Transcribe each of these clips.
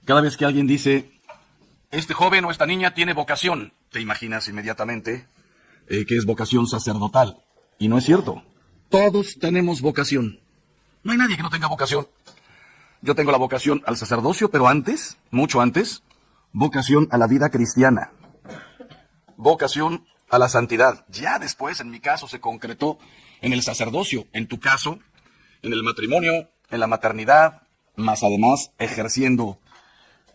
Cada vez que alguien dice, este joven o esta niña tiene vocación, te imaginas inmediatamente que es vocación sacerdotal. Y no es cierto. Todos tenemos vocación. No hay nadie que no tenga vocación. Yo tengo la vocación al sacerdocio, pero antes, mucho antes, vocación a la vida cristiana. Vocación a la santidad. Ya después, en mi caso, se concretó en el sacerdocio. En tu caso, en el matrimonio, en la maternidad, más además ejerciendo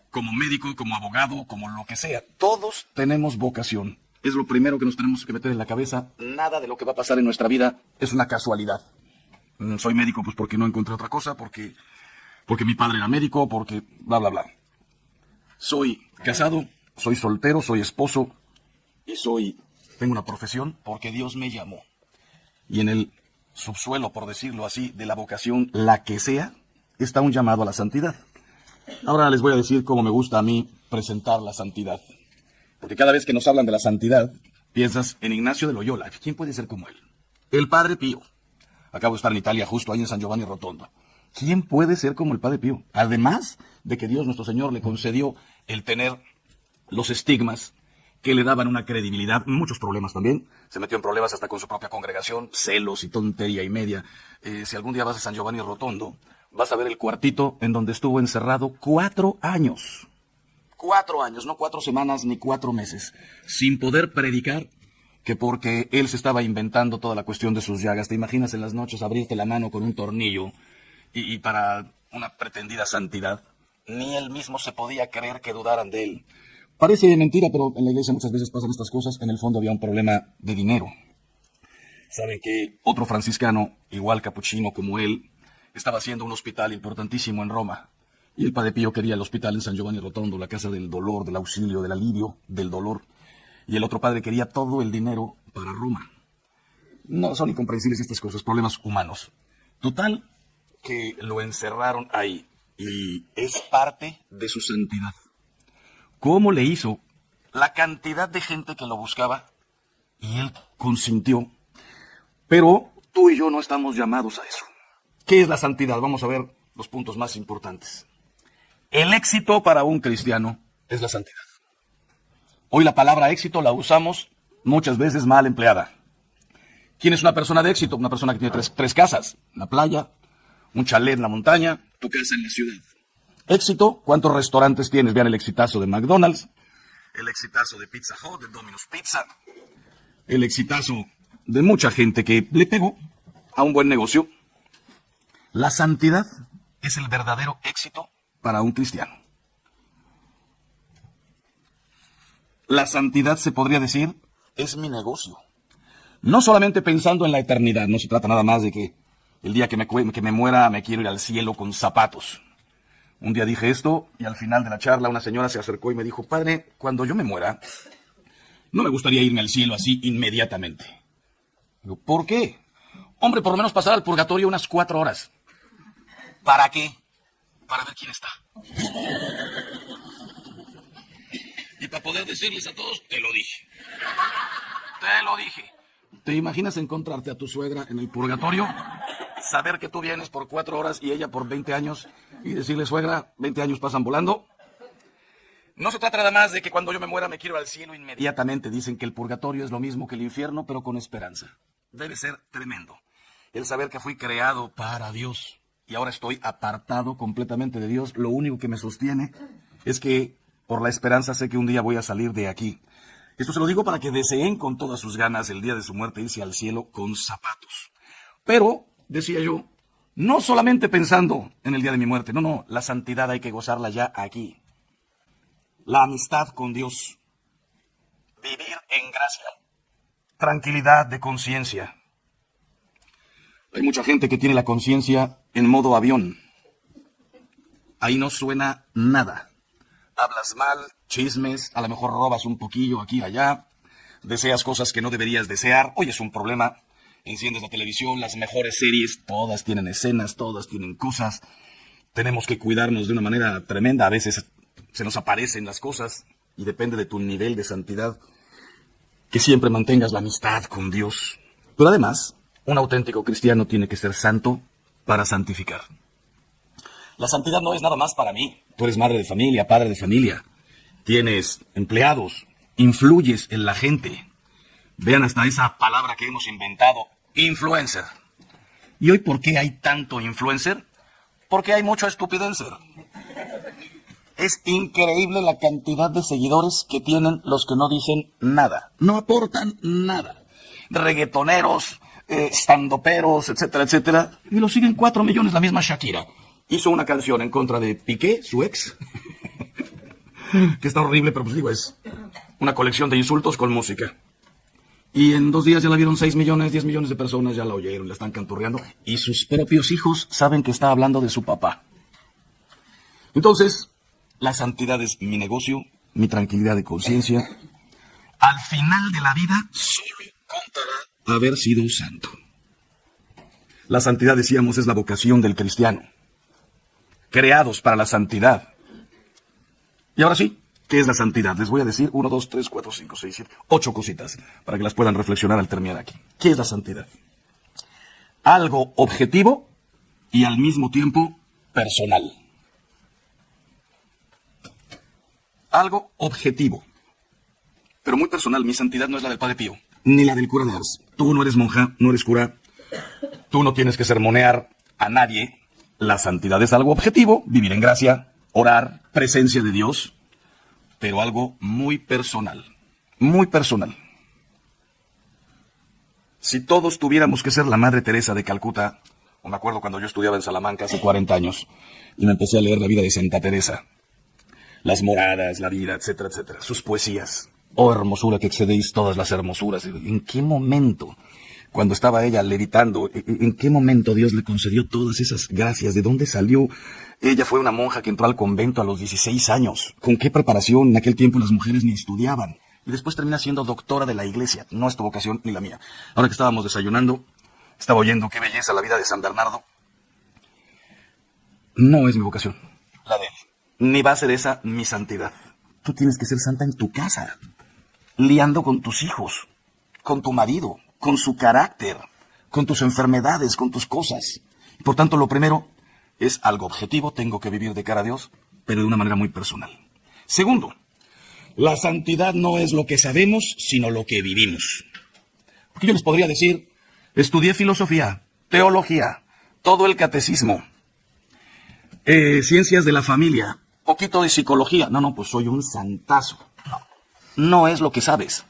como médico, como abogado, como lo que sea. Todos tenemos vocación. Es lo primero que nos tenemos que meter en la cabeza. Nada de lo que va a pasar en nuestra vida es una casualidad. Soy médico pues porque no encontré otra cosa, porque mi padre era médico, porque bla, bla, bla. Soy casado, soy soltero, soy esposo y tengo una profesión porque Dios me llamó. Y en el subsuelo, por decirlo así, de la vocación, la que sea, está un llamado a la santidad. Ahora les voy a decir cómo me gusta a mí presentar la santidad. Porque cada vez que nos hablan de la santidad, piensas en Ignacio de Loyola. ¿Quién puede ser como él? El Padre Pío. Acabo de estar en Italia, justo ahí en San Giovanni Rotondo. ¿Quién puede ser como el Padre Pío? Además de que Dios nuestro Señor le concedió el tener los estigmas que le daban una credibilidad, muchos problemas también. Se metió en problemas hasta con su propia congregación, celos y tontería y media. Si algún día vas a San Giovanni Rotondo, vas a ver el cuartito en donde estuvo encerrado 4 años. 4 años, no 4 semanas ni 4 meses, sin poder predicar, que porque él se estaba inventando toda la cuestión de sus llagas. ¿Te imaginas en las noches abrirte la mano con un tornillo y para una pretendida santidad? Ni él mismo se podía creer que dudaran de él. Parece mentira, pero en la iglesia muchas veces pasan estas cosas. En el fondo había un problema de dinero. Saben que otro franciscano, igual capuchino como él, estaba haciendo un hospital importantísimo en Roma. Y el Padre Pío quería el hospital en San Giovanni Rotondo, la casa del dolor, del auxilio, del alivio, del dolor. Y el otro padre quería todo el dinero para Roma. No son incomprensibles estas cosas, problemas humanos. Total, que lo encerraron ahí. Y es parte de su santidad. ¿Cómo le hizo? La cantidad de gente que lo buscaba, y él consintió. Pero tú y yo no estamos llamados a eso. ¿Qué es la santidad? Vamos a ver los puntos más importantes. El éxito para un cristiano es la santidad. Hoy la palabra éxito la usamos muchas veces mal empleada. ¿Quién es una persona de éxito? Una persona que tiene tres casas, la playa, un chalet en la montaña, tu casa en la ciudad. Éxito, ¿cuántos restaurantes tienes? Vean el exitazo de McDonald's, el exitazo de Pizza Hut, de Domino's Pizza, el exitazo de mucha gente que le pegó a un buen negocio. La santidad es el verdadero éxito para un cristiano. La santidad, se podría decir, es mi negocio. No solamente pensando en la eternidad, no se trata nada más de que el día que me muera me quiero ir al cielo con zapatos. Un día dije esto y al final de la charla una señora se acercó y me dijo, padre, cuando yo me muera, no me gustaría irme al cielo así inmediatamente. Digo, ¿por qué? Hombre, por lo menos pasar al purgatorio unas 4 horas. ¿Para qué? Para ver quién está. Y para poder decirles a todos, te lo dije. Te lo dije. ¿Te imaginas encontrarte a tu suegra en el purgatorio? Saber que tú vienes por 4 horas y ella por 20 años y decirle, suegra, 20 años pasan volando. No se trata nada más de que cuando yo me muera me quiero al cielo inmediatamente. Dicen que el purgatorio es lo mismo que el infierno, pero con esperanza. Debe ser tremendo. El saber que fui creado para Dios y ahora estoy apartado completamente de Dios. Lo único que me sostiene es que por la esperanza sé que un día voy a salir de aquí. Esto se lo digo para que deseen con todas sus ganas el día de su muerte irse al cielo con zapatos. Pero, decía yo, no solamente pensando en el día de mi muerte, no, la santidad hay que gozarla ya aquí. La amistad con Dios, vivir en gracia, tranquilidad de conciencia. Hay mucha gente que tiene la conciencia en modo avión. Ahí no suena nada. Hablas mal, chismes, a lo mejor robas un poquillo aquí y allá, deseas cosas que no deberías desear. Hoy es un problema. Enciendes la televisión, las mejores series, todas tienen escenas, todas tienen cosas. Tenemos que cuidarnos de una manera tremenda. A veces se nos aparecen las cosas y depende de tu nivel de santidad que siempre mantengas la amistad con Dios. Pero además, un auténtico cristiano tiene que ser santo para santificar. La santidad no es nada más para mí. Tú eres madre de familia, padre de familia. Tienes empleados, influyes en la gente. Vean hasta esa palabra que hemos inventado, influencer. ¿Y hoy por qué hay tanto influencer? Porque hay mucho estupidencer. Es increíble la cantidad de seguidores que tienen los que no dicen nada. No aportan nada. Reggaetoneros, standuperos, etcétera, etcétera. Y lo siguen 4 millones, la misma Shakira. Hizo una canción en contra de Piqué, su ex. Que está horrible, pero pues digo, es una colección de insultos con música. Y en 2 días ya la vieron 6 millones, 10 millones de personas, ya la oyeron, la están canturreando. Y sus propios hijos saben que está hablando de su papá. Entonces, la santidad es mi negocio, mi tranquilidad de conciencia. Al final de la vida, solo contará haber sido santo. La santidad, decíamos, es la vocación del cristiano. Creados para la santidad. Y ahora sí, ¿qué es la santidad? Les voy a decir 1, 2, 3, 4, 5, 6, 7, 8 cositas para que las puedan reflexionar al terminar aquí. ¿Qué es la santidad? Algo objetivo y al mismo tiempo personal. Algo objetivo, pero muy personal. Mi santidad no es la del Padre Pío, ni la del cura de Ars. Tú no eres monja, no eres cura. Tú no tienes que sermonear a nadie. La santidad es algo objetivo, vivir en gracia, orar, presencia de Dios, pero algo muy personal, muy personal. Si todos tuviéramos que ser la Madre Teresa de Calcuta, o me acuerdo cuando yo estudiaba en Salamanca hace 40 años, y me empecé a leer la vida de Santa Teresa, las moradas, la vida, etcétera, etcétera, sus poesías. Oh hermosura que excedéis todas las hermosuras. ¿En qué momento, cuando estaba ella levitando, en qué momento Dios le concedió todas esas gracias? ¿De dónde salió? Ella fue una monja que entró al convento a los 16 años. ¿Con qué preparación? En aquel tiempo las mujeres ni estudiaban. Y después termina siendo doctora de la iglesia. No es tu vocación ni la mía. Ahora que estábamos desayunando, estaba oyendo qué belleza la vida de San Bernardo. No es mi vocación, la de él. Ni va a ser esa mi santidad. Tú tienes que ser santa en tu casa, liando con tus hijos, con tu marido, con su carácter, con tus enfermedades, con tus cosas. Por tanto, lo primero es algo objetivo, tengo que vivir de cara a Dios, pero de una manera muy personal. Segundo, la santidad no es lo que sabemos, sino lo que vivimos. Porque yo les podría decir, estudié filosofía, teología, todo el catecismo, ciencias de la familia, poquito de psicología. No, pues soy un santazo. No es lo que sabes.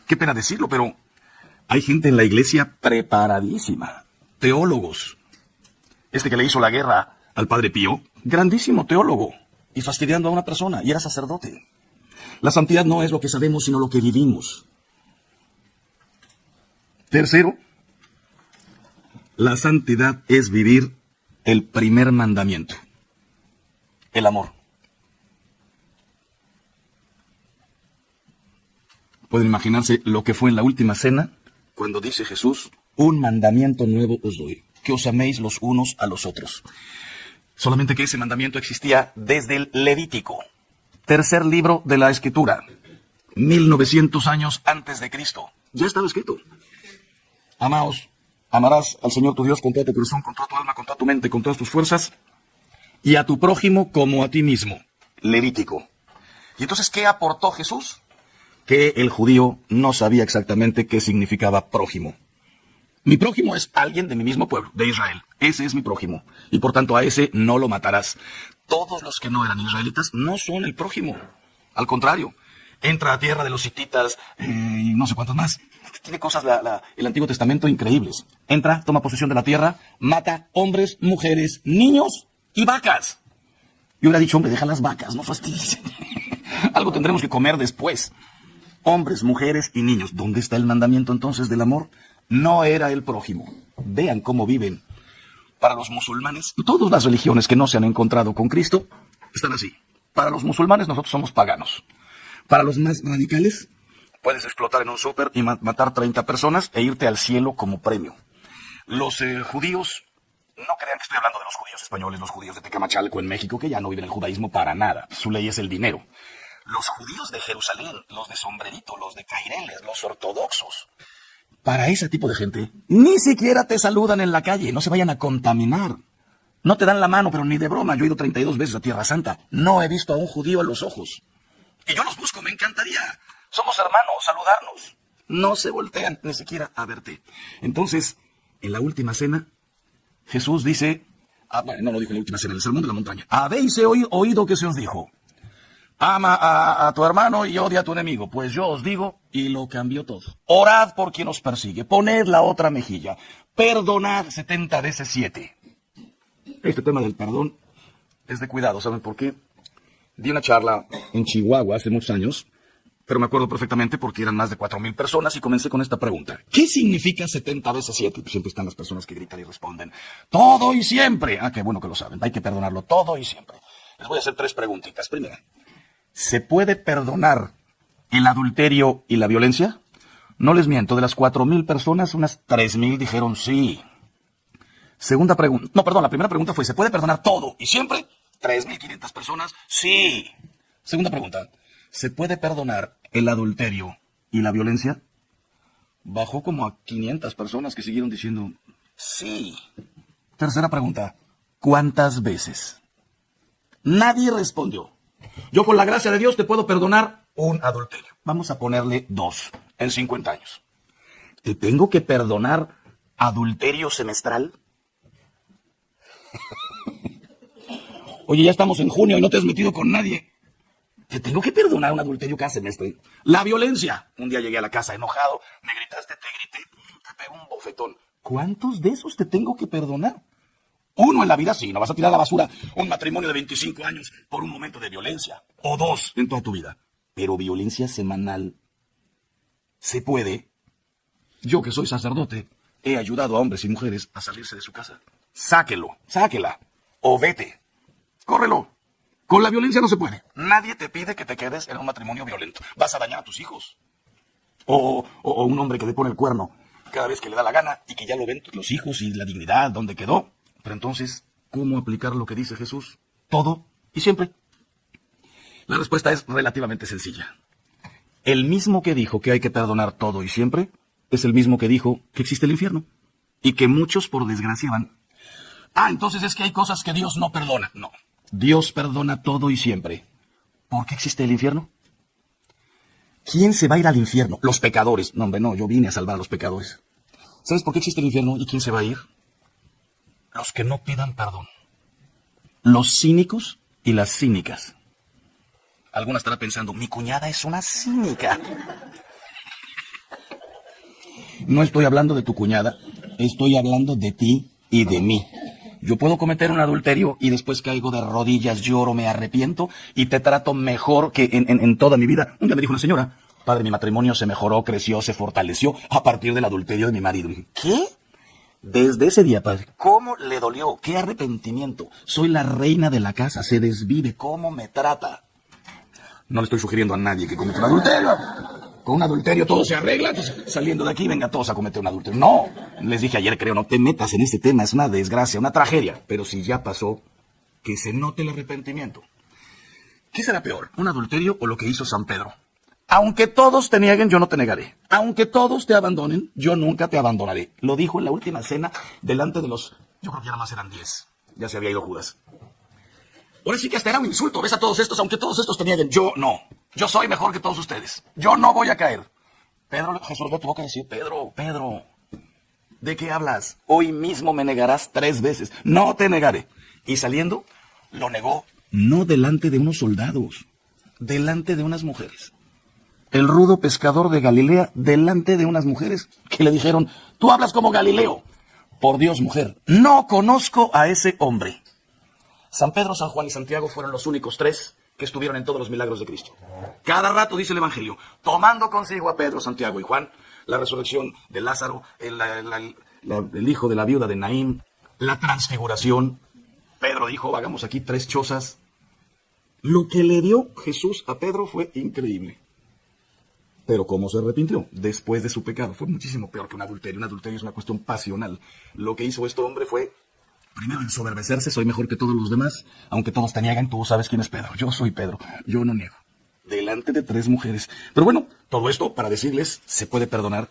Qué pena decirlo, pero hay gente en la iglesia preparadísima, teólogos. Este que le hizo la guerra al Padre Pío, grandísimo teólogo, y fastidiando a una persona, y era sacerdote. La santidad no es lo que sabemos, sino lo que vivimos. Tercero, la santidad es vivir el primer mandamiento, el amor. Pueden imaginarse lo que fue en la última cena, cuando dice Jesús, un mandamiento nuevo os doy, que os améis los unos a los otros. Solamente que ese mandamiento existía desde el Levítico, tercer libro de la Escritura, 1900 años antes de Cristo. Ya estaba escrito. Amaos, amarás al Señor tu Dios con todo tu corazón, con toda tu alma, con toda tu mente, con todas tus fuerzas, y a tu prójimo como a ti mismo. Levítico. ¿Y entonces qué aportó Jesús? Que el judío no sabía exactamente qué significaba prójimo. Mi prójimo es alguien de mi mismo pueblo, de Israel. Ese es mi prójimo. Y por tanto a ese no lo matarás. Todos los que no eran israelitas no son el prójimo. Al contrario, entra a tierra de los hititas y no sé cuántos más. Tiene cosas el Antiguo Testamento increíbles. Entra, toma posesión de la tierra, mata hombres, mujeres, niños y vacas. Yo hubiera dicho, hombre, deja las vacas, no fastidies. Algo tendremos que comer después. Hombres, mujeres y niños. ¿Dónde está el mandamiento entonces del amor? No era el prójimo. Vean cómo viven. Para los musulmanes, todas las religiones que no se han encontrado con Cristo están así. Para los musulmanes nosotros somos paganos. Para los más radicales, puedes explotar en un súper y matar 30 personas e irte al cielo como premio. Los judíos, no crean que estoy hablando de los judíos españoles, los judíos de Tecamachalco en México, que ya no viven el judaísmo para nada. Su ley es el dinero. Los judíos de Jerusalén, los de sombrerito, los de caireles, los ortodoxos. Para ese tipo de gente, ni siquiera te saludan en la calle, no se vayan a contaminar. No te dan la mano, pero ni de broma. Yo he ido 32 veces a Tierra Santa. No he visto a un judío a los ojos. Y yo los busco, me encantaría. Somos hermanos, saludarnos. No se voltean ni siquiera a verte. Entonces, en la última cena, Jesús dice, bueno, no lo dijo en la última cena, en el sermón de la montaña. Habéis oído que se os dijo, ama a tu hermano y odia a tu enemigo. Pues yo os digo, y lo cambió todo. Orad por quien os persigue, poned la otra mejilla, perdonad 70 veces 7. Este tema del perdón es de cuidado, ¿saben por qué? Di una charla en Chihuahua hace muchos años, pero me acuerdo perfectamente porque eran más de 4,000 personas y comencé con esta pregunta. ¿Qué significa 70 veces 7? Pues siempre están las personas que gritan y responden, todo y siempre. Qué bueno que lo saben, hay que perdonarlo todo y siempre. Les voy a hacer 3 preguntitas. Primera, ¿se puede perdonar el adulterio y la violencia? No les miento, de las 4,000 personas, unas 3,000 dijeron sí. Segunda pregunta, la primera pregunta fue, ¿se puede perdonar todo y siempre? 3,500 personas, sí. Segunda pregunta, ¿se puede perdonar el adulterio y la violencia? Bajó como a 500 personas que siguieron diciendo sí. Tercera pregunta, ¿cuántas veces? Nadie respondió. Yo con la gracia de Dios te puedo perdonar un adulterio. Vamos a ponerle 2 en 50 años. ¿Te tengo que perdonar adulterio semestral? Oye, ya estamos en junio y no te has metido con nadie. Te tengo que perdonar un adulterio cada semestre. La violencia. Un día llegué a la casa enojado, me gritaste, te grité, te pego un bofetón. ¿Cuántos de esos te tengo que perdonar? 1 en la vida, sí, no vas a tirar a la basura un matrimonio de 25 años por un momento de violencia. O 2 en toda tu vida. Pero violencia semanal. ¿Se puede? Yo que soy sacerdote, he ayudado a hombres y mujeres a salirse de su casa. Sáquelo, sáquela. O vete. Córrelo. Con la violencia no se puede. Nadie te pide que te quedes en un matrimonio violento. Vas a dañar a tus hijos. O un hombre que le pone el cuerno cada vez que le da la gana y que ya lo ven los hijos y la dignidad, ¿dónde quedó? Pero entonces, ¿cómo aplicar lo que dice Jesús? Todo y siempre. La respuesta es relativamente sencilla. El mismo que dijo que hay que perdonar todo y siempre, es el mismo que dijo que existe el infierno. Y que muchos, por desgracia, van... entonces es que hay cosas que Dios no perdona. No, Dios perdona todo y siempre. ¿Por qué existe el infierno? ¿Quién se va a ir al infierno? Los pecadores. No, hombre, no, yo vine a salvar a los pecadores. ¿Sabes por qué existe el infierno y quién se va a ir? Los que no pidan perdón. Los cínicos y las cínicas. Alguna estará pensando, mi cuñada es una cínica. No estoy hablando de tu cuñada, estoy hablando de ti y de mí. Yo puedo cometer un adulterio y después caigo de rodillas, lloro, me arrepiento y te trato mejor que en toda mi vida. Un día me dijo una señora, padre, mi matrimonio se mejoró, creció, se fortaleció a partir del adulterio de mi marido. Y dije, ¿qué? Desde ese día, padre, ¿cómo le dolió? ¿Qué arrepentimiento? Soy la reina de la casa, se desvive, ¿cómo me trata? No le estoy sugiriendo a nadie que cometa un adulterio. Con un adulterio todo se arregla, entonces saliendo de aquí venga todos a cometer un adulterio. No, les dije ayer, creo, no te metas en este tema, es una desgracia, una tragedia. Pero si ya pasó, que se note el arrepentimiento. ¿Qué será peor, un adulterio o lo que hizo San Pedro? Aunque todos te nieguen, yo no te negaré. Aunque todos te abandonen, yo nunca te abandonaré. Lo dijo en la última cena delante de los... Yo creo que ya nada más eran 10. Ya se había ido Judas. Ahora sí que hasta era un insulto. Ves a todos estos, aunque todos estos te nieguen. Yo no. Yo soy mejor que todos ustedes. Yo no voy a caer. Pedro, Jesús le tuvo que decir, Pedro, ¿de qué hablas? Hoy mismo me negarás 3 veces. No te negaré. Y saliendo, lo negó. No delante de unos soldados, delante de unas mujeres. El rudo pescador de Galilea, delante de unas mujeres que le dijeron, tú hablas como Galileo. Por Dios, mujer, no conozco a ese hombre. San Pedro, San Juan y Santiago fueron los únicos 3 que estuvieron en todos los milagros de Cristo. Cada rato dice el Evangelio, tomando consigo a Pedro, Santiago y Juan, la resurrección de Lázaro, el hijo de la viuda de Naín, la transfiguración. Pedro dijo, hagamos aquí 3 chozas. Lo que le dio Jesús a Pedro fue increíble. Pero ¿cómo se arrepintió? Después de su pecado. Fue muchísimo peor que un adulterio. Un adulterio es una cuestión pasional. Lo que hizo este hombre fue, primero, ensoberbecerse. Soy mejor que todos los demás. Aunque todos te niegan, tú sabes quién es Pedro. Yo soy Pedro. Yo no niego. Delante de 3 mujeres. Pero bueno, todo esto para decirles, se puede perdonar.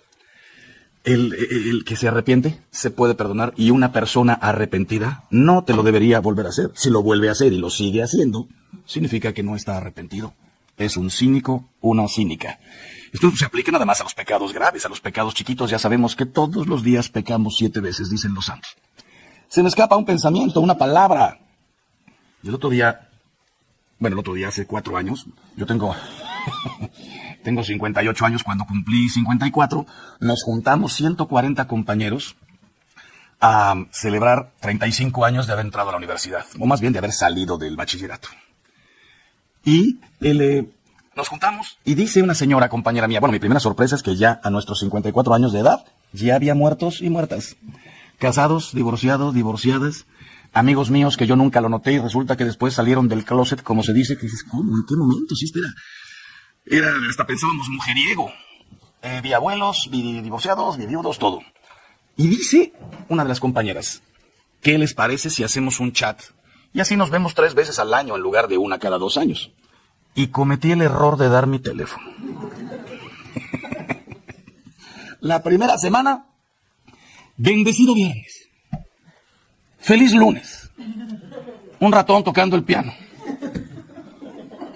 El que se arrepiente se puede perdonar y una persona arrepentida no te lo debería volver a hacer. Si lo vuelve a hacer y lo sigue haciendo, significa que no está arrepentido. Es un cínico, una cínica. Esto se aplica nada más a los pecados graves, a los pecados chiquitos. Ya sabemos que todos los días pecamos 7 veces, dicen los santos. Se me escapa un pensamiento, una palabra. Y el otro día hace 4 años, yo tengo 58 años, cuando cumplí 54, nos juntamos 140 compañeros a celebrar 35 años de haber entrado a la universidad, o más bien de haber salido del bachillerato. Y nos juntamos y dice una señora compañera mía, bueno, mi primera sorpresa es que ya a nuestros 54 años de edad, ya había muertos y muertas. Casados, divorciados, divorciadas, amigos míos que yo nunca lo noté y resulta que después salieron del closet, como se dice, que dices, ¿cómo? ¿En qué momento? Sí, hasta pensábamos mujeriego. Vi abuelos, vi divorciados, vi viudos, todo. Y dice una de las compañeras, ¿qué les parece si hacemos un chat? Y así nos vemos 3 veces al año en lugar de una cada 2 años. Y cometí el error de dar mi teléfono. La primera semana, bendecido viernes. Feliz lunes. Un ratón tocando el piano.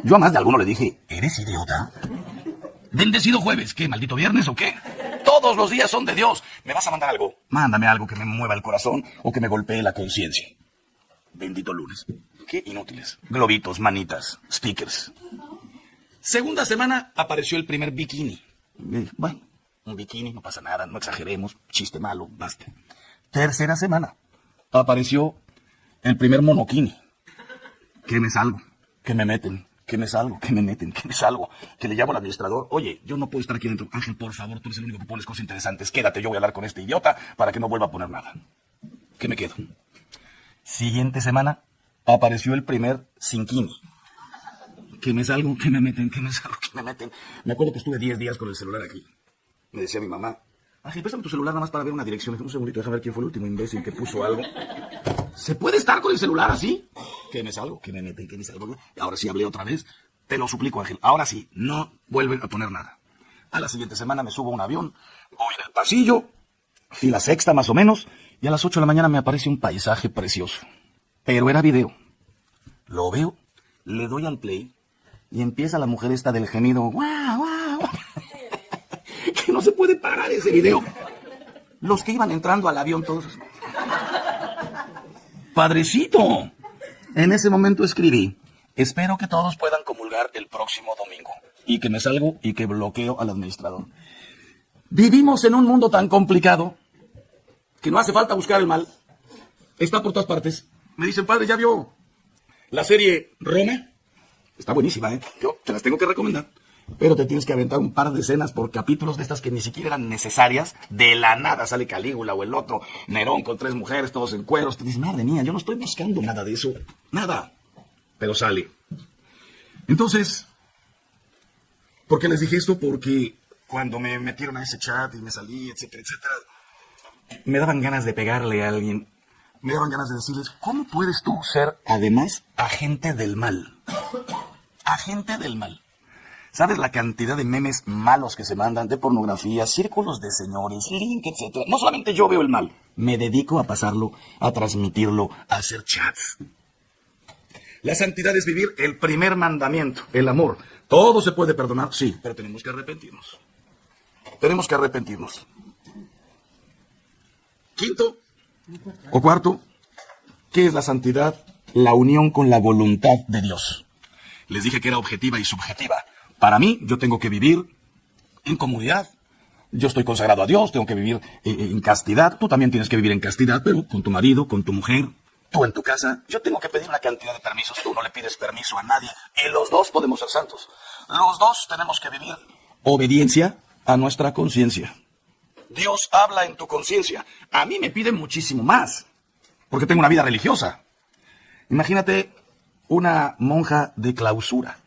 Yo a más de alguno le dije, ¿eres idiota? Bendecido jueves. ¿Qué, maldito viernes o qué? Todos los días son de Dios. ¿Me vas a mandar algo? Mándame algo que me mueva el corazón o que me golpee la conciencia. Bendito lunes. Qué inútiles. Globitos, manitas, stickers. Segunda semana apareció el primer bikini. Bueno, un bikini, no pasa nada, no exageremos, chiste malo, basta. Tercera semana apareció el primer monokini. ¿Qué me salgo? ¿Qué me meten? ¿Qué me salgo? ¿Qué me meten? ¿Qué me salgo? Que le llamo al administrador. Oye, yo no puedo estar aquí dentro. Ángel, por favor, tú eres el único que pones cosas interesantes. Quédate, yo voy a hablar con este idiota para que no vuelva a poner nada. ¿Qué me quedo? Siguiente semana apareció el primer sinkini. ¿Qué me salgo? ¿Qué me meten? ¿Qué me salgo? ¿Qué me meten? Me acuerdo que estuve 10 días con el celular aquí. Me decía mi mamá, Ángel, préstame tu celular nada más para ver una dirección. Un segundito, déjame ver quién fue el último imbécil que puso algo. ¿Se puede estar con el celular así? ¿Qué me salgo? ¿Qué me meten? ¿Qué me salgo? Y ahora sí hablé otra vez. Te lo suplico, Ángel. Ahora sí, no vuelven a poner nada. A la siguiente semana me subo a un avión, voy en el pasillo, fila sexta más o menos, y a las 8 de la mañana me aparece un paisaje precioso. Pero era video. Lo veo, le doy al play, y empieza la mujer esta del gemido, ¡guau, guau! Que no se puede parar ese video. Los que iban entrando al avión todos... ¡Padrecito! En ese momento escribí, espero que todos puedan comulgar el próximo domingo. Y que me salgo y que bloqueo al administrador. Vivimos en un mundo tan complicado que no hace falta buscar el mal. Está por todas partes. Me dicen, padre, ¿ya vio la serie Roma? Está buenísima, ¿eh? Yo te las tengo que recomendar. Pero te tienes que aventar un par de escenas por capítulos de estas que ni siquiera eran necesarias. De la nada sale Calígula o el otro Nerón con 3 mujeres, todos en cueros. Te dices, madre mía, yo no estoy buscando nada de eso. Nada. Pero sale. Entonces, ¿por qué les dije esto? Porque cuando me metieron a ese chat y me salí, etcétera, etcétera, me daban ganas de pegarle a alguien. Me daban ganas de decirles, ¿cómo puedes tú ser, además, agente del mal? Agente del mal. ¿Sabes la cantidad de memes malos que se mandan de pornografía, círculos de señores, link, etcétera? No solamente yo veo el mal, me dedico a pasarlo, a transmitirlo, a hacer chats. La santidad es vivir el primer mandamiento, el amor. Todo se puede perdonar, sí, pero tenemos que arrepentirnos. Tenemos que arrepentirnos. Quinto o cuarto, ¿qué es la santidad? La unión con la voluntad de Dios. Les dije que era objetiva y subjetiva. Para mí, yo tengo que vivir en comunidad. Yo estoy consagrado a Dios, tengo que vivir en castidad. Tú también tienes que vivir en castidad, pero con tu marido, con tu mujer, tú en tu casa. Yo tengo que pedir una cantidad de permisos. Tú no le pides permiso a nadie. Y los dos podemos ser santos. Los dos tenemos que vivir obediencia a nuestra conciencia. Dios habla en tu conciencia. A mí me piden muchísimo más, porque tengo una vida religiosa. Imagínate una monja de clausura.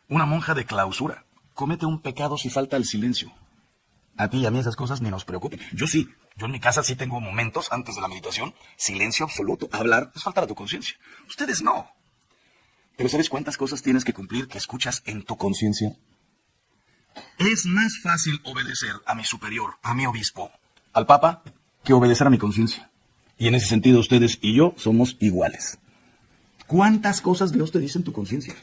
Una monja de clausura comete un pecado si falta el silencio. A ti y a mí esas cosas ni nos preocupan. Yo sí, yo en mi casa sí tengo momentos antes de la meditación, silencio absoluto. Hablar es faltar a tu conciencia. Ustedes no. Pero ¿sabes cuántas cosas tienes que cumplir que escuchas en tu conciencia? Es más fácil obedecer a mi superior, a mi obispo, al Papa, que obedecer a mi conciencia. Y en ese sentido ustedes y yo somos iguales. ¿Cuántas cosas Dios te dice en tu conciencia?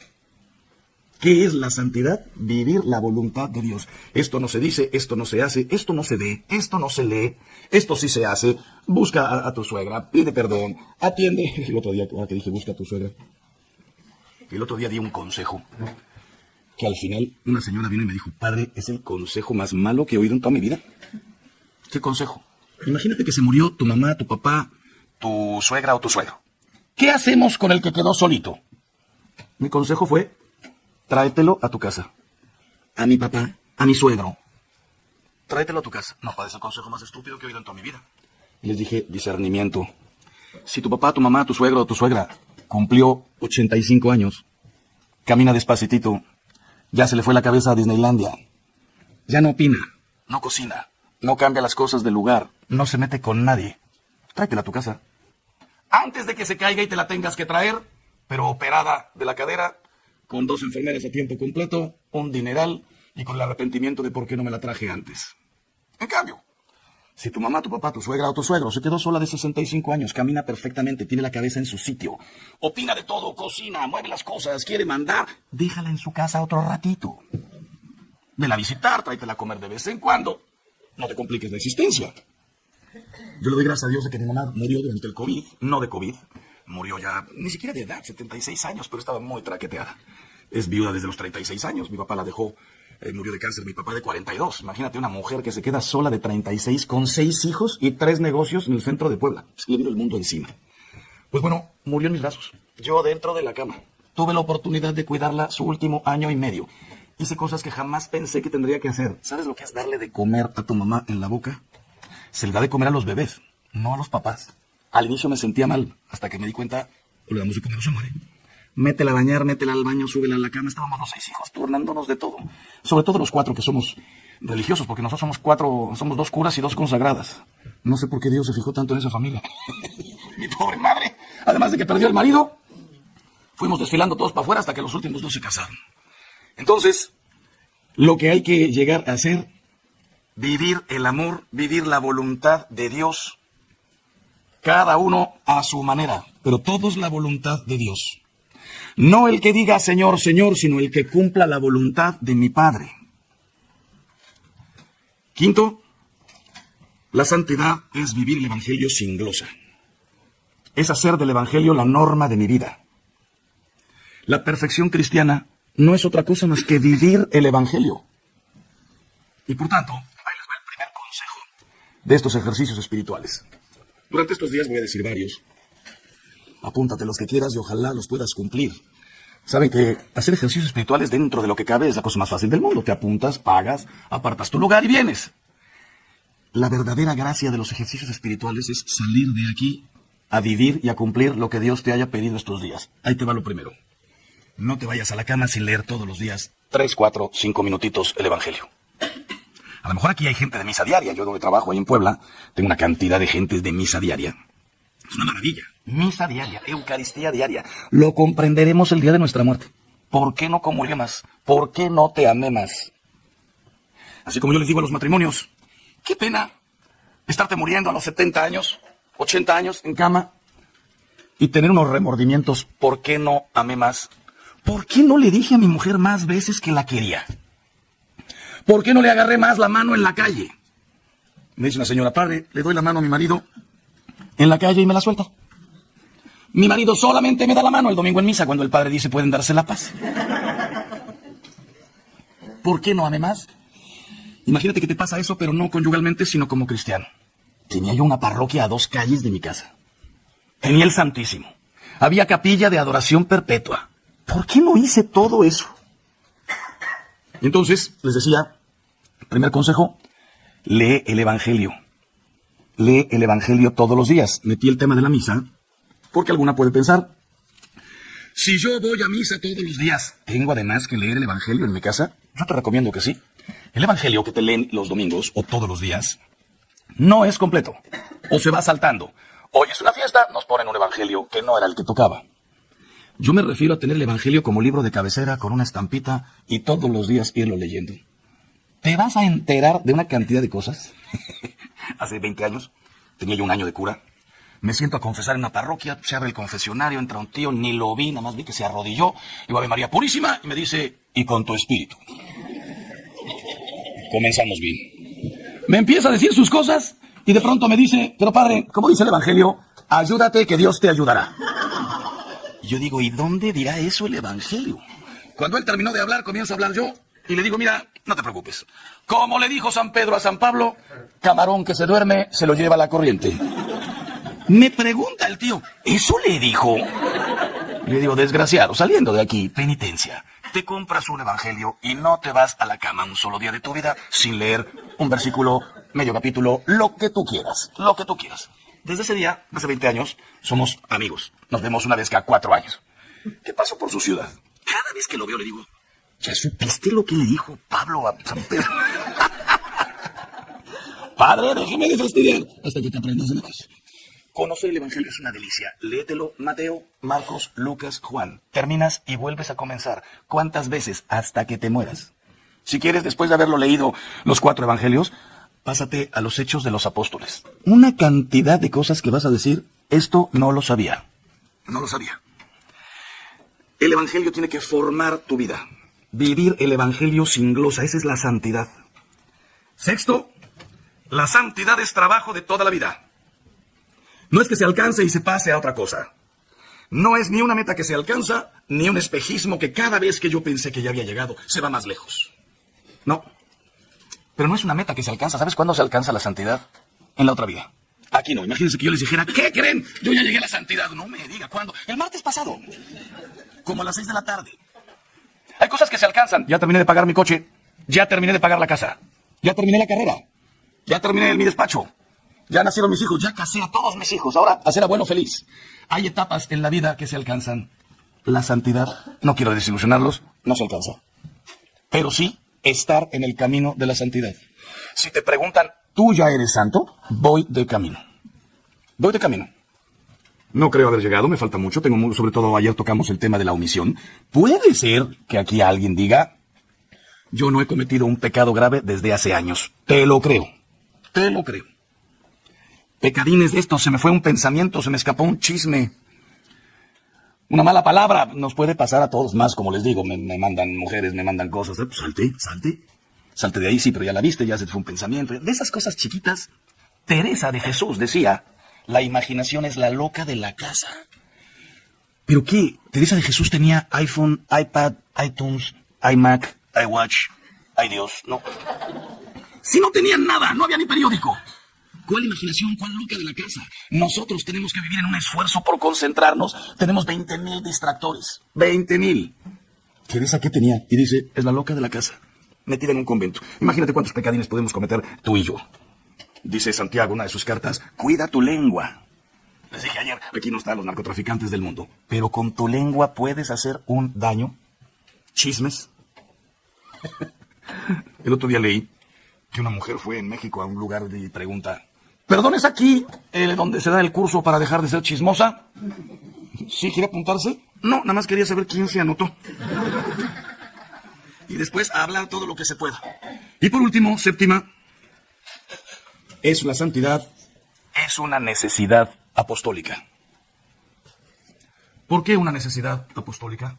¿Qué es la santidad? Vivir la voluntad de Dios. Esto no se dice, esto no se hace, esto no se ve, esto no se lee, esto sí se hace. Busca a tu suegra, pide perdón, atiende. El otro día que dije busca a tu suegra. El otro día di un consejo que al final una señora vino y me dijo, padre, es el consejo más malo que he oído en toda mi vida. ¿Qué consejo? Imagínate que se murió tu mamá, tu papá, tu suegra o tu suegro. ¿Qué hacemos con el que quedó solito? Mi consejo fue, tráetelo a tu casa. A mi papá, a mi suegro. Tráetelo a tu casa. No, padre, es el consejo más estúpido que he oído en toda mi vida. Y les dije, discernimiento. Si tu papá, tu mamá, tu suegro o tu suegra cumplió 85 años, camina despacitito, ya se le fue la cabeza a Disneylandia, ya no opina, no cocina, no cambia las cosas del lugar, no se mete con nadie, tráetela a tu casa. Antes de que se caiga y te la tengas que traer, pero operada de la cadera, con 2 enfermeras a tiempo completo, un dineral y con el arrepentimiento de por qué no me la traje antes. En cambio, si tu mamá, tu papá, tu suegra o tu suegro se quedó sola de 65 años, camina perfectamente, tiene la cabeza en su sitio, opina de todo, cocina, mueve las cosas, quiere mandar, déjala en su casa otro ratito. Vela a visitar, tráetela a comer de vez en cuando. No te compliques la existencia. Yo le doy gracias a Dios de que mi mamá murió durante el COVID, no de COVID. Murió ya, ni siquiera de edad, 76 años, pero estaba muy traqueteada. Es viuda desde los 36 años, mi papá la dejó. Murió de cáncer mi papá de 42. Imagínate una mujer que se queda sola de 36 con 6 hijos y 3 negocios en el centro de Puebla. Se le vino el mundo encima. Pues bueno, murió en mis brazos. Yo dentro de la cama. Tuve la oportunidad de cuidarla su último año y medio. Hice cosas que jamás pensé que tendría que hacer. ¿Sabes lo que es darle de comer a tu mamá en la boca? Se le da de comer a los bebés, no a los papás. Al inicio me sentía mal, hasta que me di cuenta, le damos de comer, no se muere. Métela a bañar, métela al baño, súbela a la cama. Estábamos los 6 hijos, turnándonos de todo. Sobre todo los 4 que somos religiosos, porque nosotros somos 2 curas y 2 consagradas. No sé por qué Dios se fijó tanto en esa familia. Mi pobre madre, además de que perdió el marido, fuimos desfilando todos para afuera hasta que los últimos 2 se casaron. Entonces, lo que hay que llegar a hacer, vivir el amor, vivir la voluntad de Dios, cada uno a su manera, pero todos la voluntad de Dios. No el que diga Señor, Señor, sino el que cumpla la voluntad de mi Padre. Quinto, la santidad es vivir el Evangelio sin glosa. Es hacer del Evangelio la norma de mi vida. La perfección cristiana no es otra cosa más que vivir el Evangelio. Y por tanto, ahí les va el primer consejo de estos ejercicios espirituales. Durante estos días voy a decir varios. Apúntate los que quieras y ojalá los puedas cumplir. Saben que hacer ejercicios espirituales dentro de lo que cabe es la cosa más fácil del mundo. Te apuntas, pagas, apartas tu lugar y vienes. La verdadera gracia de los ejercicios espirituales es salir de aquí a vivir y a cumplir lo que Dios te haya pedido estos días. Ahí te va lo primero. No te vayas a la cama sin leer todos los días 3, 4, 5 minutitos el Evangelio. A lo mejor aquí hay gente de misa diaria. Yo donde trabajo ahí en Puebla, tengo una cantidad de gente de misa diaria. Es una maravilla. Misa diaria, Eucaristía diaria. Lo comprenderemos el día de nuestra muerte. ¿Por qué no comulgué más? ¿Por qué no te amé más? Así como yo les digo a los matrimonios, qué pena estarte muriendo a los 70 años, 80 años en cama y tener unos remordimientos. ¿Por qué no amé más? ¿Por qué no le dije a mi mujer más veces que la quería? ¿Por qué no le agarré más la mano en la calle? Me dice una señora, padre, le doy la mano a mi marido en la calle y me la suelta. Mi marido solamente me da la mano el domingo en misa cuando el padre dice pueden darse la paz. ¿Por qué no amé más? Imagínate que te pasa eso, pero no conyugalmente, sino como cristiano. Tenía yo una parroquia a 2 calles de mi casa. Tenía el Santísimo. Había capilla de adoración perpetua. ¿Por qué no hice todo eso? Entonces, les decía, primer consejo, lee el Evangelio. Lee el Evangelio todos los días. Metí el tema de la misa, porque alguna puede pensar, si yo voy a misa todos los días, ¿tengo además que leer el Evangelio en mi casa? Yo te recomiendo que sí. El Evangelio que te leen los domingos o todos los días no es completo, o se va saltando. Hoy es una fiesta, nos ponen un Evangelio que no era el que tocaba. Yo me refiero a tener el Evangelio como libro de cabecera con una estampita y todos los días irlo leyendo. te vas a enterar de una cantidad de cosas. Hace 20 años, tenía yo un año de cura. Me siento a confesar en una parroquia, se abre el confesionario, entra un tío, ni lo vi, nada más vi que se arrodilló. Digo, Ave María Purísima, y me dice, y con tu espíritu. Comenzamos bien. Me empieza a decir sus cosas, y de pronto me dice, pero padre, como dice el Evangelio, ayúdate que Dios te ayudará. Y yo digo, ¿y dónde dirá eso el Evangelio? Cuando él terminó de hablar, comienzo a hablar yo, y le digo, mira, no te preocupes. Como le dijo San Pedro a San Pablo, camarón que se duerme, se lo lleva la corriente. Me pregunta el tío, ¿eso le dijo? Le digo, desgraciado, saliendo de aquí, penitencia. Te compras un evangelio y no te vas a la cama un solo día de tu vida sin leer un versículo, medio capítulo, lo que tú quieras, lo que tú quieras. Desde ese día, hace 20 años, somos amigos. Nos vemos una vez cada 4 años. ¿Qué pasó por su ciudad? Cada vez que lo veo le digo, ¿ya supiste lo que le dijo Pablo a San Pedro? Padre, déjeme de fastidiar hasta que te aprendas de más. Conocer el Evangelio es una delicia. Léetelo, Mateo, Marcos, Lucas, Juan. Terminas y vuelves a comenzar. ¿Cuántas veces? Hasta que te mueras. Si quieres, después de haberlo leído los 4 Evangelios, pásate a los Hechos de los Apóstoles. Una cantidad de cosas que vas a decir, esto no lo sabía. No lo sabía. El Evangelio tiene que formar tu vida. Vivir el Evangelio sin glosa, esa es la santidad. Sexto, la santidad es trabajo de toda la vida. No es que se alcance y se pase a otra cosa. No es ni una meta que se alcanza, ni un espejismo que cada vez que yo pensé que ya había llegado, se va más lejos. No. Pero no es una meta que se alcanza. ¿Sabes cuándo se alcanza la santidad? En la otra vida. Aquí no. Imagínense que yo les dijera, ¿qué creen? Yo ya llegué a la santidad. No me diga cuándo. El martes pasado. Como a las 6 de la tarde. Hay cosas que se alcanzan. Ya terminé de pagar mi coche. Ya terminé de pagar la casa. Ya terminé la carrera. Ya terminé mi despacho. Ya nacieron mis hijos, ya casé a todos mis hijos. Ahora, a ser abuelo feliz. Hay etapas en la vida que se alcanzan. La santidad, no quiero desilusionarlos, no se alcanza. Pero sí, estar en el camino de la santidad. Si te preguntan, ¿tú ya eres santo? Voy de camino. Voy de camino. No creo haber llegado, me falta mucho. Sobre todo ayer tocamos el tema de la omisión. Puede ser que aquí alguien diga, yo no he cometido un pecado grave desde hace años. Te lo creo. Te lo creo. Pecadines de esto, se me fue un pensamiento, se me escapó un chisme. Una mala palabra, nos puede pasar a todos más, como les digo, me mandan mujeres, me mandan cosas. Pues salte de ahí, sí, pero ya la viste, ya se te fue un pensamiento. De esas cosas chiquitas, Teresa de Jesús decía, la imaginación es la loca de la casa. ¿Pero qué? Teresa de Jesús tenía iPhone, iPad, iTunes, iMac, iWatch, iDios, no. Si no tenían nada, no había ni periódico. ¿Cuál imaginación? ¿Cuál loca de la casa? Nosotros tenemos que vivir en un esfuerzo por concentrarnos. Tenemos 20,000 distractores. 20,000. ¿Teresa qué tenía? Y dice, es la loca de la casa. Metida en un convento. Imagínate cuántos pecadines podemos cometer tú y yo. Dice Santiago, una de sus cartas, cuida tu lengua. Les dije ayer, aquí no están los narcotraficantes del mundo. Pero con tu lengua puedes hacer un daño. Chismes. El otro día leí que una mujer fue en México a un lugar y pregunta, ¿perdón, es aquí donde se da el curso para dejar de ser chismosa? ¿Sí quiere apuntarse? No, nada más quería saber quién se anotó. Y después hablar todo lo que se pueda. Y por último, séptima, es la santidad, es una necesidad apostólica. ¿Por qué una necesidad apostólica?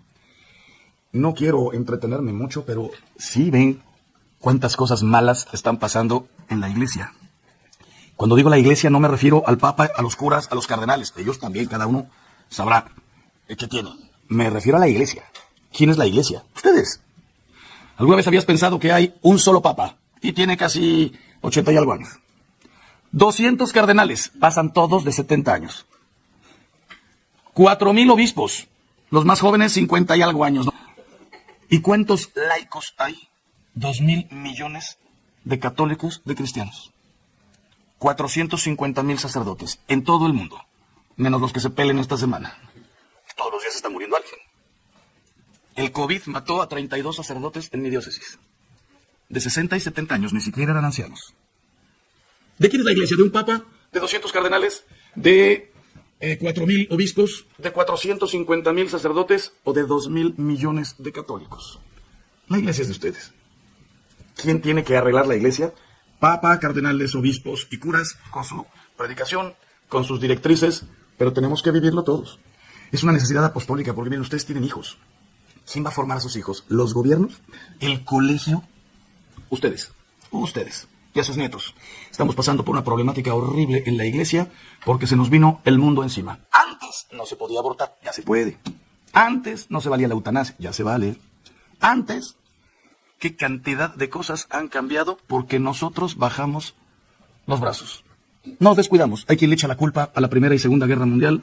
No quiero entretenerme mucho, pero sí ven cuántas cosas malas están pasando en la iglesia. Cuando digo la iglesia no me refiero al papa, a los curas, a los cardenales. Ellos también, cada uno sabrá qué tiene. Me refiero a la iglesia. ¿Quién es la iglesia? Ustedes. ¿Alguna vez habías pensado que hay un solo papa y tiene casi 80 y algo años? 200 cardenales, pasan todos de 70 años. 4,000 obispos, los más jóvenes 50 y algo años. ¿Y cuántos laicos hay? 2,000 millones de católicos, de cristianos. 450,000 sacerdotes en todo el mundo, menos los que se pelen esta semana. Todos los días está muriendo alguien. El COVID mató a 32 sacerdotes en mi diócesis. De 60 y 70 años, ni siquiera eran ancianos. ¿De quién es la iglesia? ¿De un papa? ¿De 200 cardenales? ¿De 4,000 obispos? ¿De 450,000 sacerdotes? ¿O de 2,000 millones de católicos? La iglesia es de ustedes. ¿Quién tiene que arreglar la iglesia? Papa, cardenales, obispos y curas con su predicación, con sus directrices, pero tenemos que vivirlo todos. Es una necesidad apostólica, porque miren, ustedes tienen hijos. ¿Quién va a formar a sus hijos? ¿Los gobiernos? ¿El colegio? Ustedes y a sus nietos. Estamos pasando por una problemática horrible en la iglesia porque se nos vino el mundo encima. Antes no se podía abortar, ya se puede. Antes no se valía la eutanasia, ya se vale. Antes, ¿qué cantidad de cosas han cambiado porque nosotros bajamos los brazos? Nos descuidamos. Hay quien le echa la culpa a la Primera y Segunda Guerra Mundial,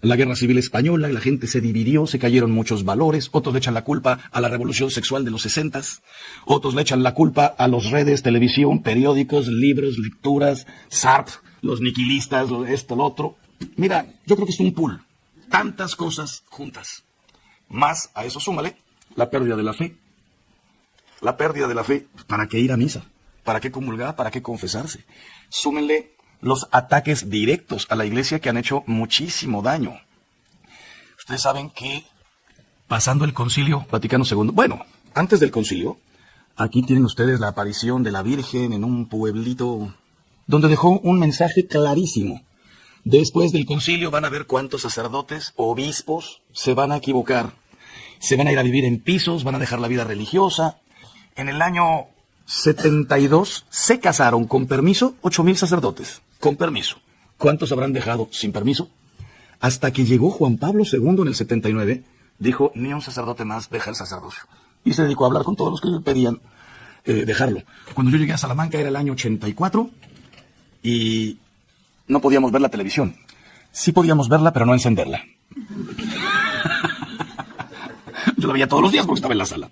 la Guerra Civil Española, y la gente se dividió, se cayeron muchos valores. Otros le echan la culpa a la revolución sexual de los 60s. Otros le echan la culpa a los redes, televisión, periódicos, libros, lecturas, SARP, los niquilistas, esto, lo otro. Mira, yo creo que es un pool. Tantas cosas juntas. Más a eso súmale la pérdida de la fe. La pérdida de la fe. ¿Para qué ir a misa? ¿Para qué comulgar? ¿Para qué confesarse? Súmenle los ataques directos a la iglesia que han hecho muchísimo daño. Ustedes saben que pasando el Concilio Vaticano II, bueno, antes del concilio, aquí tienen ustedes la aparición de la Virgen en un pueblito donde dejó un mensaje clarísimo. Después del concilio van a ver cuántos sacerdotes, obispos, se van a equivocar. Se van a ir a vivir en pisos, van a dejar la vida religiosa. En el año 72 se casaron con permiso 8,000 sacerdotes. Con permiso. ¿Cuántos habrán dejado sin permiso? Hasta que llegó Juan Pablo II en el 79, dijo, ni un sacerdote más deja el sacerdocio. Y se dedicó a hablar con todos los que le pedían dejarlo. Cuando yo llegué a Salamanca era el año 84 y no podíamos ver la televisión. Sí podíamos verla, pero no encenderla. Yo la veía todos los días porque estaba en la sala.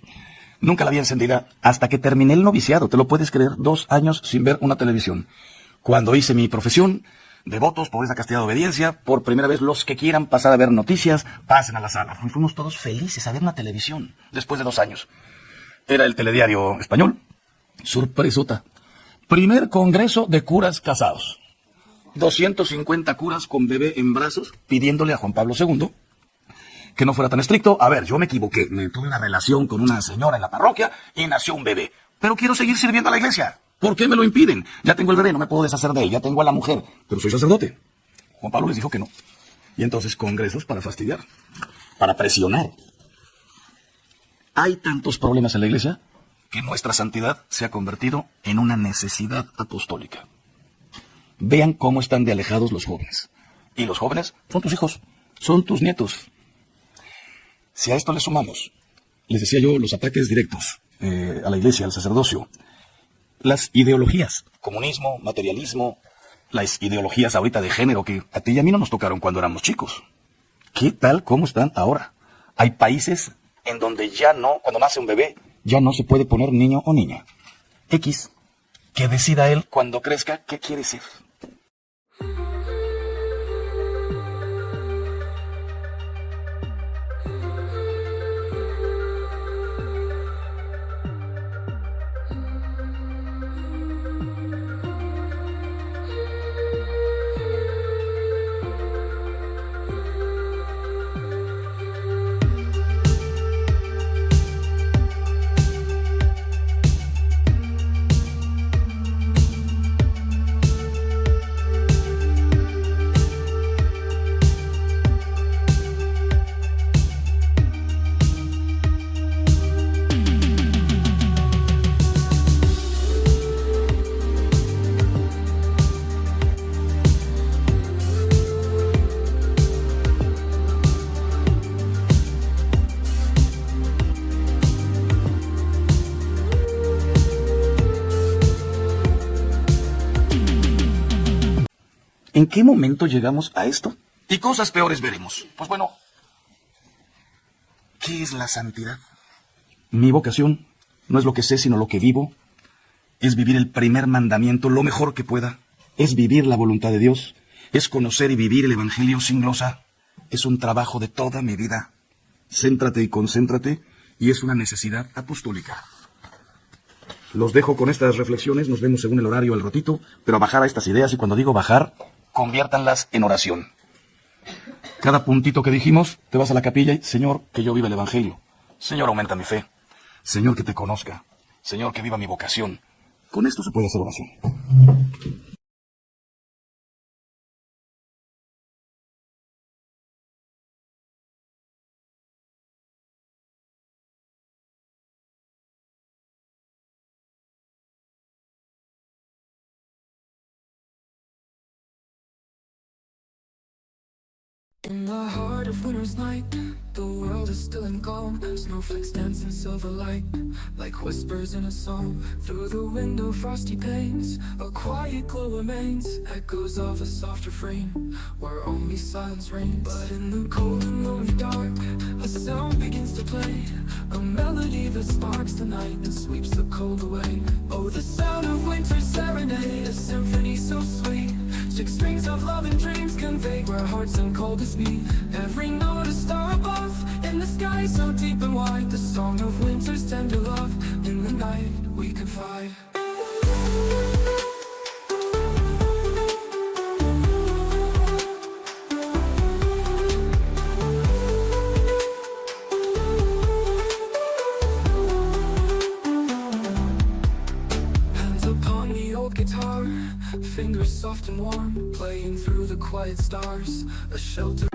Nunca la había encendida hasta que terminé el noviciado. ¿Te lo puedes creer? 2 años sin ver una televisión. Cuando hice mi profesión de votos, pobreza, castidad, obediencia, por primera vez los que quieran pasar a ver noticias, pasen a la sala. Fuimos todos felices a ver una televisión después de 2 años. Era el telediario español. Sorpresota. Primer congreso de curas casados. 250 curas con bebé en brazos pidiéndole a Juan Pablo II que no fuera tan estricto. A ver, yo me equivoqué. Me tuve una relación con una señora en la parroquia y nació un bebé. Pero quiero seguir sirviendo a la iglesia. ¿Por qué me lo impiden? Ya tengo el bebé, no me puedo deshacer de él. Ya tengo a la mujer, pero soy sacerdote. Juan Pablo les dijo que no. Y entonces congresos para fastidiar, para presionar. Hay tantos problemas en la iglesia que nuestra santidad se ha convertido en una necesidad apostólica. Vean cómo están de alejados los jóvenes. Y los jóvenes son tus hijos, son tus nietos. Si a esto le sumamos, les decía yo, los ataques directos a la iglesia, al sacerdocio, las ideologías, comunismo, materialismo, las ideologías ahorita de género que a ti y a mí no nos tocaron cuando éramos chicos. ¿Qué tal cómo están ahora? Hay países en donde ya no, cuando nace un bebé, ya no se puede poner niño o niña. X, que decida él cuando crezca qué quiere ser. ¿En qué momento llegamos a esto? Y cosas peores veremos. Pues bueno, ¿qué es la santidad? Mi vocación no es lo que sé, sino lo que vivo. Es vivir el primer mandamiento lo mejor que pueda. Es vivir la voluntad de Dios. Es conocer y vivir el Evangelio sin glosa. Es un trabajo de toda mi vida. Céntrate y concéntrate, y es una necesidad apostólica. Los dejo con estas reflexiones, nos vemos según el horario al ratito, pero a bajar a estas ideas, y cuando digo bajar, conviértanlas en oración. Cada puntito que dijimos, te vas a la capilla y, Señor, que yo viva el Evangelio. Señor, aumenta mi fe. Señor, que te conozca. Señor, que viva mi vocación. Con esto se puede hacer oración. In the heart of winter's night, the world is still and calm. Snowflakes dance in silver light, like whispers in a song. Through the window, frosty panes, a quiet glow remains. Echoes of a soft refrain, where only silence reigns. But in the cold and lonely dark, a sound begins to play. A melody that sparks the night and sweeps the cold away. Oh, the sound of winter's serenade, a symphony so sweet. Six strings of love and dreams convey where hearts and coldest meet. Every note a star above, in the sky so deep and wide. The song of winter's tender love, in the night we confide. Hands upon the old guitar, fingers soft and warm, playing through the quiet stars, a shelter.